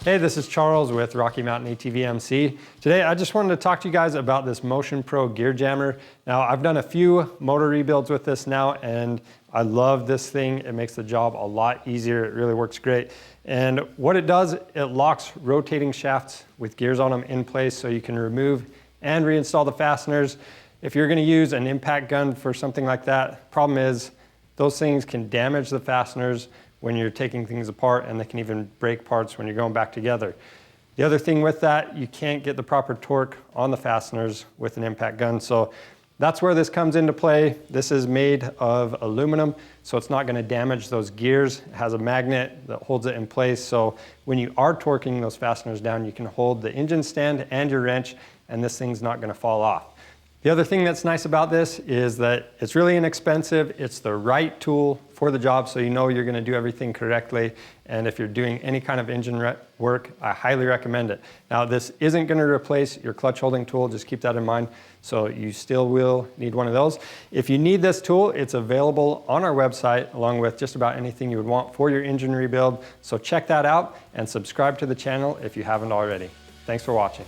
Hey, this is Charles with Rocky Mountain ATV-MC. Today, I just wanted to talk to you guys about this Motion Pro gear jammer. Now, I've done a few motor rebuilds with this now, and I love this thing. It makes the job a lot easier. It really works great. And what it does, it locks rotating shafts with gears on them in place so you can remove and reinstall the fasteners. If you're gonna use an impact gun for something like that, problem is those things can damage the fasteners when you're taking things apart, and they can even break parts when you're going back together. The other thing with that, you can't get the proper torque on the fasteners with an impact gun, so that's where this comes into play. This is made of aluminum, so it's not gonna damage those gears. It has a magnet that holds it in place, so when you are torquing those fasteners down, you can hold the engine stand and your wrench, and this thing's not gonna fall off. The other thing that's nice about this is that it's really inexpensive. It's the right tool for the job, so you know you're gonna do everything correctly. And if you're doing any kind of engine work, I highly recommend it. Now, this isn't gonna replace your clutch holding tool, just keep that in mind. So you still will need one of those. If you need this tool, it's available on our website, along with just about anything you would want for your engine rebuild. So check that out and subscribe to the channel if you haven't already. Thanks for watching.